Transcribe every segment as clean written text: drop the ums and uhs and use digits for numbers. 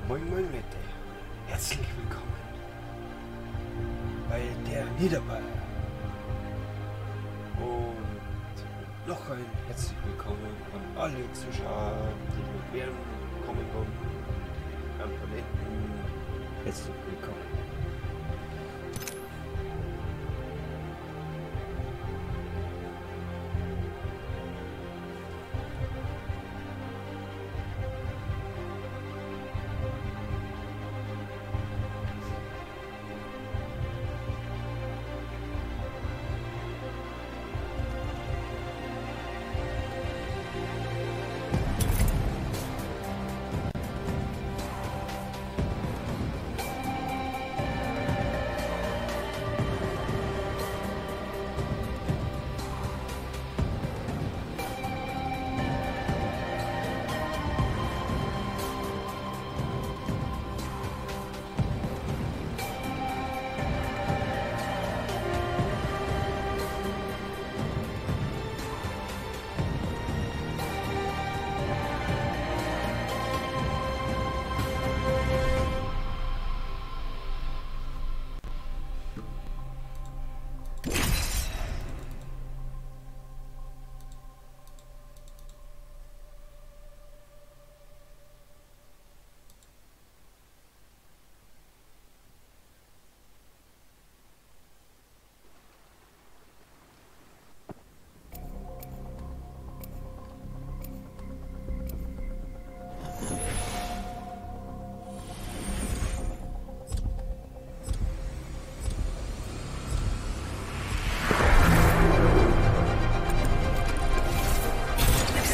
Moin moin Leute, herzlich willkommen bei der Niederbayern und noch ein herzlich willkommen an alle Zuschauer, die mit mir kommen und am Planeten. Herzlich willkommen.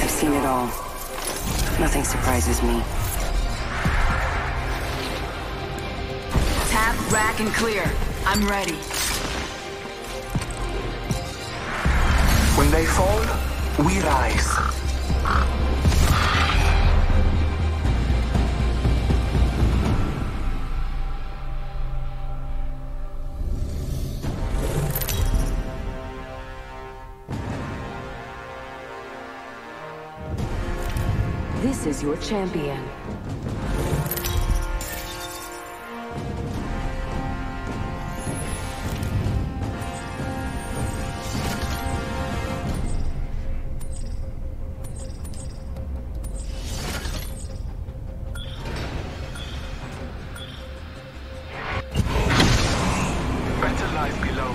Seen it all. Nothing surprises me. Tap, rack, and clear. I'm ready. When they fall, we rise. This is your champion. Better lies below.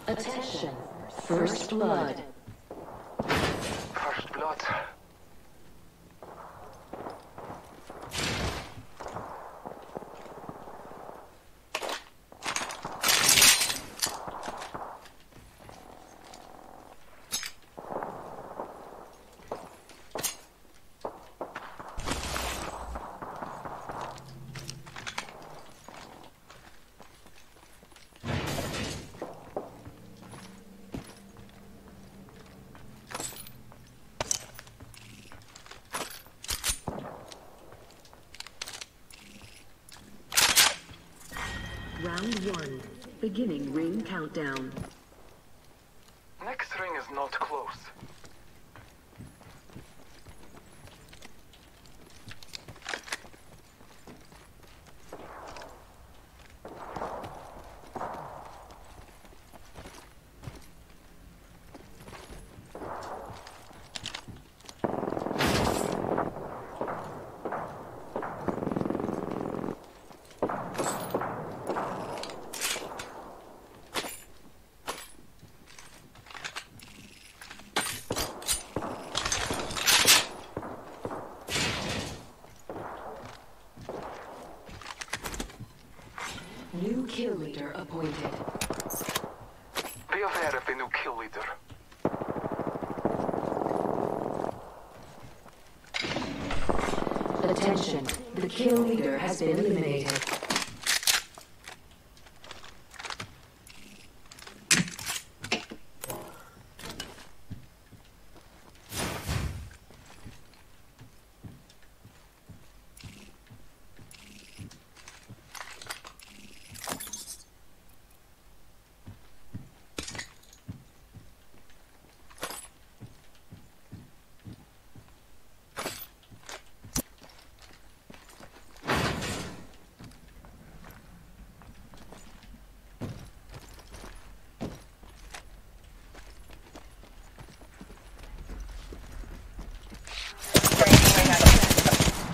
Attention. First blood. First blood. Round 1. Beginning ring countdown. Next ring is not close. New kill leader appointed. Be aware of the new kill leader. Attention, the kill leader has been eliminated.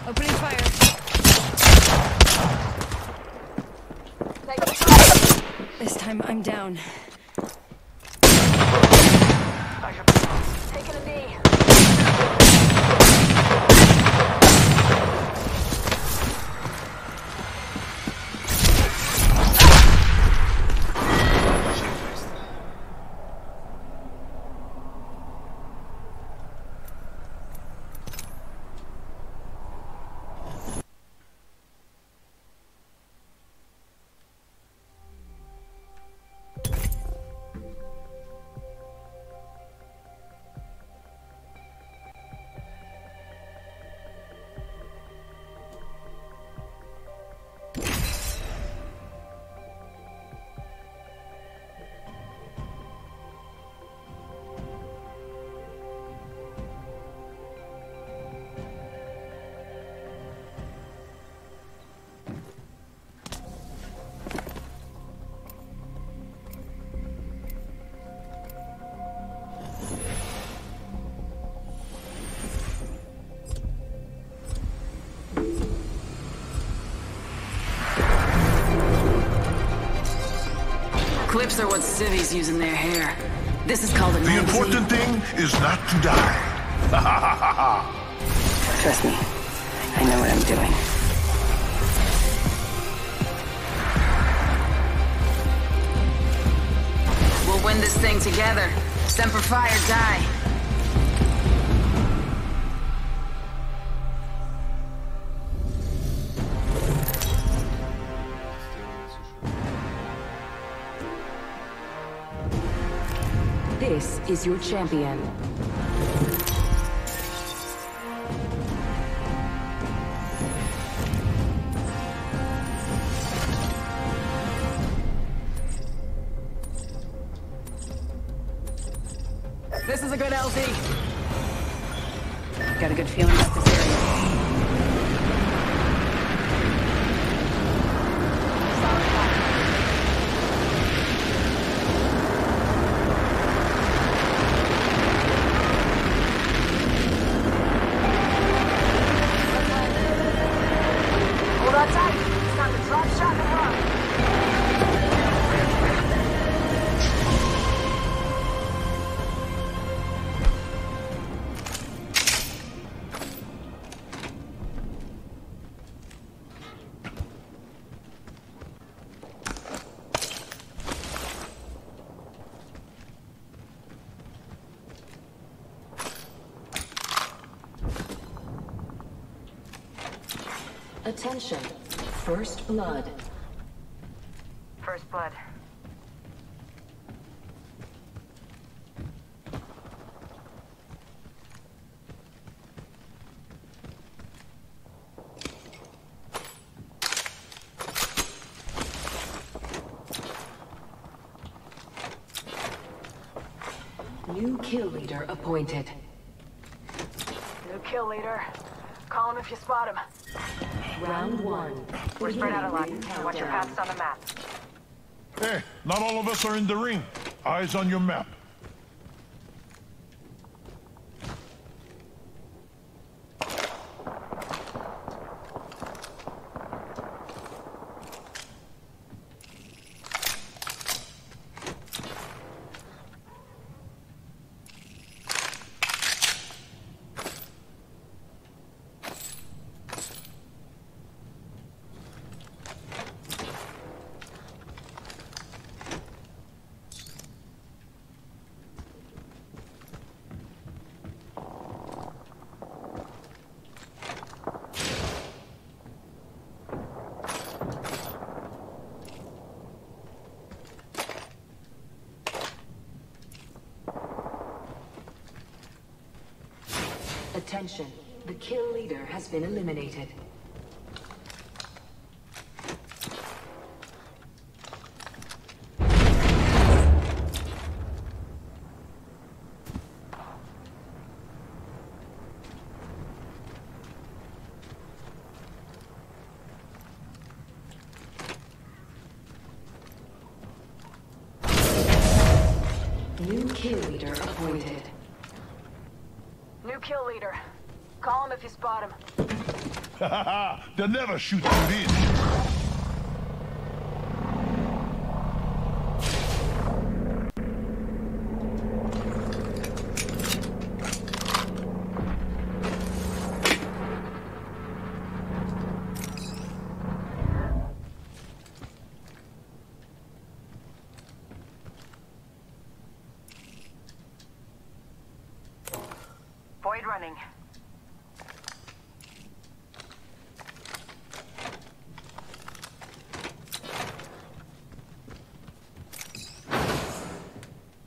Opening fire. This time I'm down. Taking a knee. Clips are what civvies use in their hair. This is called a The magazine. important thing is not to die. Trust me, I know what I'm doing. We'll win this thing together. Semper Fi or die. This is your champion. This is a good LZ. Got a good feeling about this area. Hold on tight. It's time to drop shot and run. Attention, first blood. First blood. New kill leader appointed. New kill leader. Call him if you spot him. Round one. We're spread out a lot. Beginning Watch your countdown. paths on the map. Hey, not all of us are in the ring. Eyes on your map. Attention, the kill leader has been eliminated. New kill leader appointed. New kill leader. Call him if you spot him. Ha ha ha! They'll never shoot through this. Void running.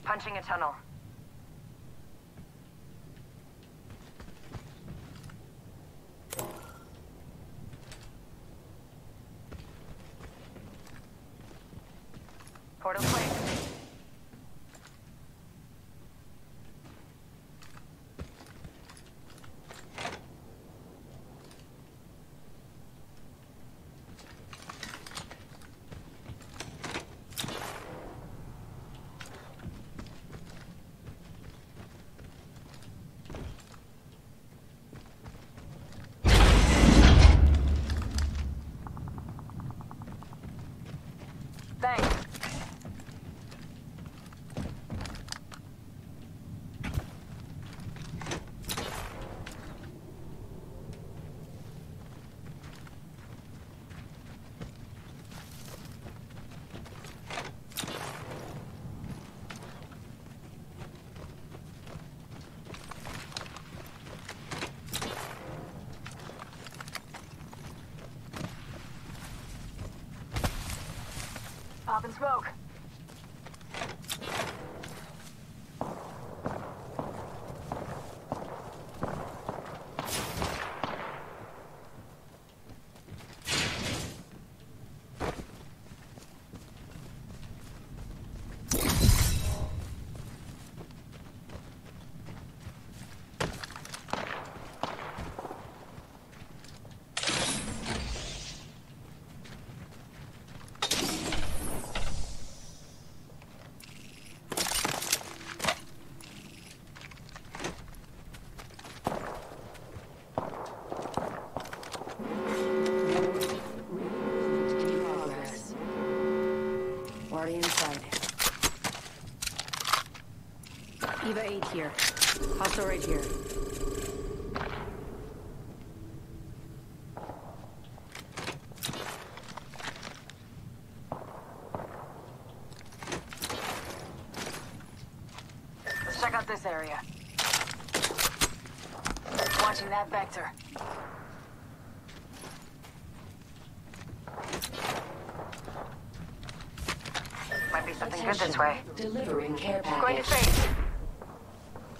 Punching a tunnel. Portal placed. Thanks. Pop and smoke. Already inside. Eva 8 here. Hostile right here. Let's check out this area. Watching that vector. Might be something good this way. Delivering care Going to package. face.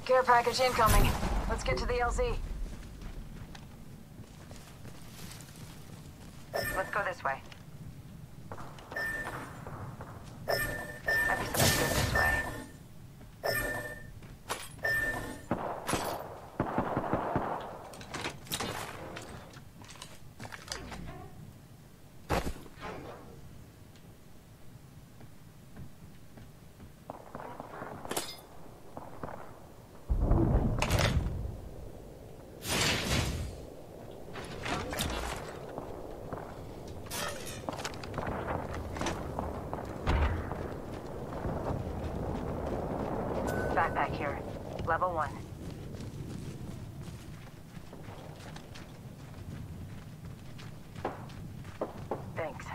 Care package incoming. Let's get to the LZ. Let's go this way. Might be something good this way. Backpack here. Level 1. Thanks.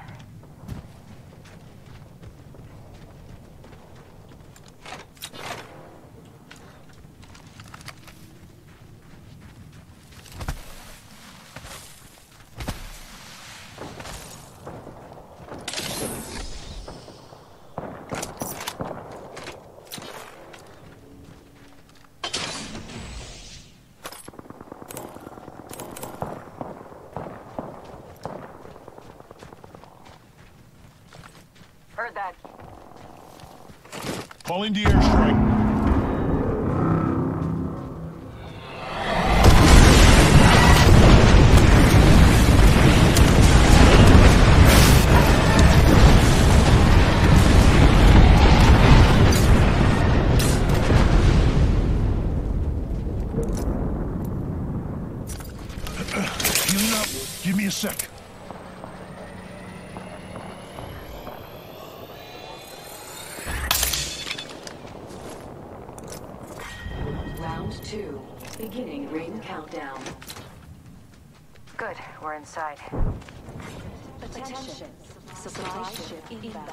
Heard that. Calling the airstrike. Healing up. Give me a sec. Round 2. Beginning ring countdown. Good, we're inside. Attention. Supply ship inbound.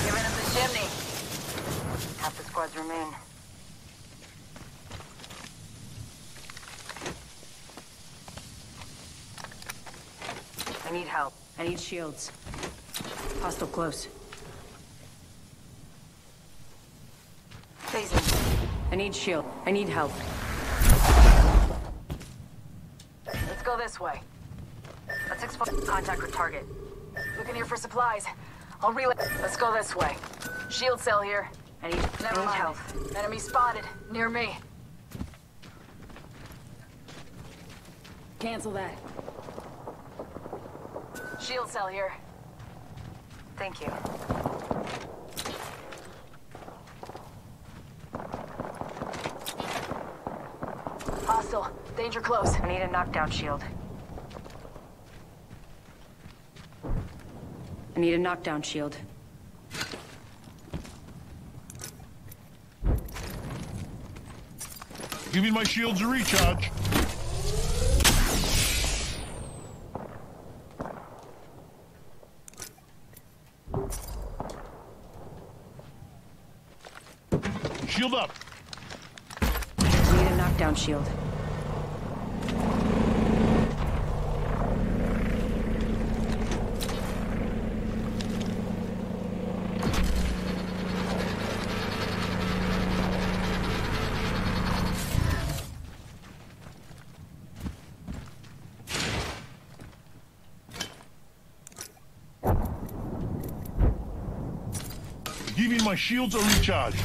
Giving him the chimney. Half the squads remain. I need help. I need shields. Hostile close. Phasing. I need shield. I need help. Let's go this way. Let's explore. Contact with target. Looking here for supplies. I'll relay. Let's go this way. Shield cell here. I need Never mind. help. Enemy spotted. Near me. Cancel that. Shield cell here. Thank you. Hostile. Danger close. I need a knockdown shield. I need a knockdown shield. Giving my shields a recharge. Shield up. I need a knockdown shield. Giving my shields a recharge.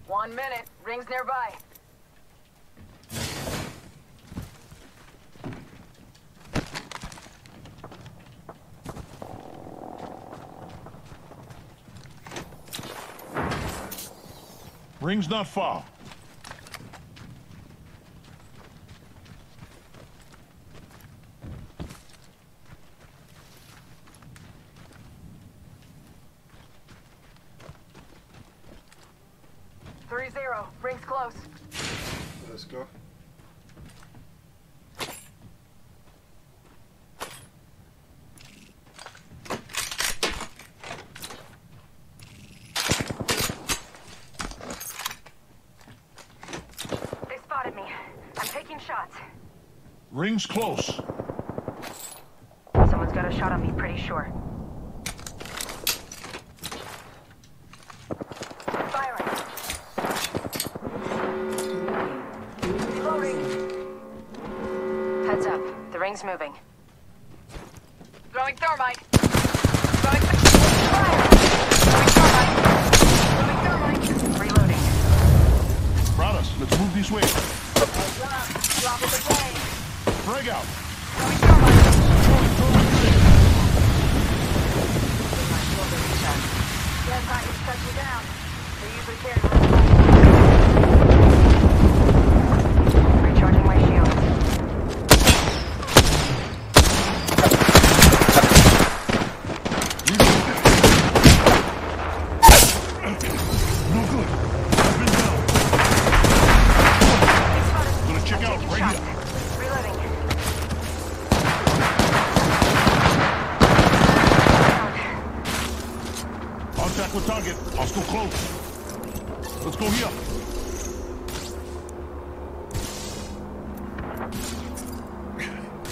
One minute. Rings nearby. Ring's not far. .30. Rings close. Let's go. They spotted me. I'm taking shots. Ring's close. Someone's got a shot on me, pretty sure. Firing. Reloading. Heads up. The ring's moving. Throwing thermite. Throwing fire. Throwing thermite. Throwing thermite. Reloading. Brothers, let's move this way. Drop it again. Frag out. Throwing thermite. Yes, I can shut you down. They usually carry recharging my shield. No good. I've been down. Gonna check out right here. Reloading. Hostile close. Let's go here.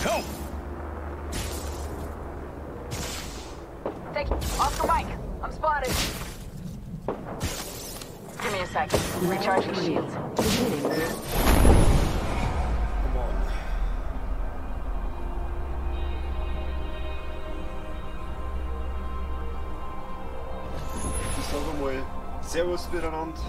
Help! Thank you. Oscar Mike, I'm spotted. Give me a second. Recharging shields. Beginning ring. Come on. Ich sage mal, Servus miteinander.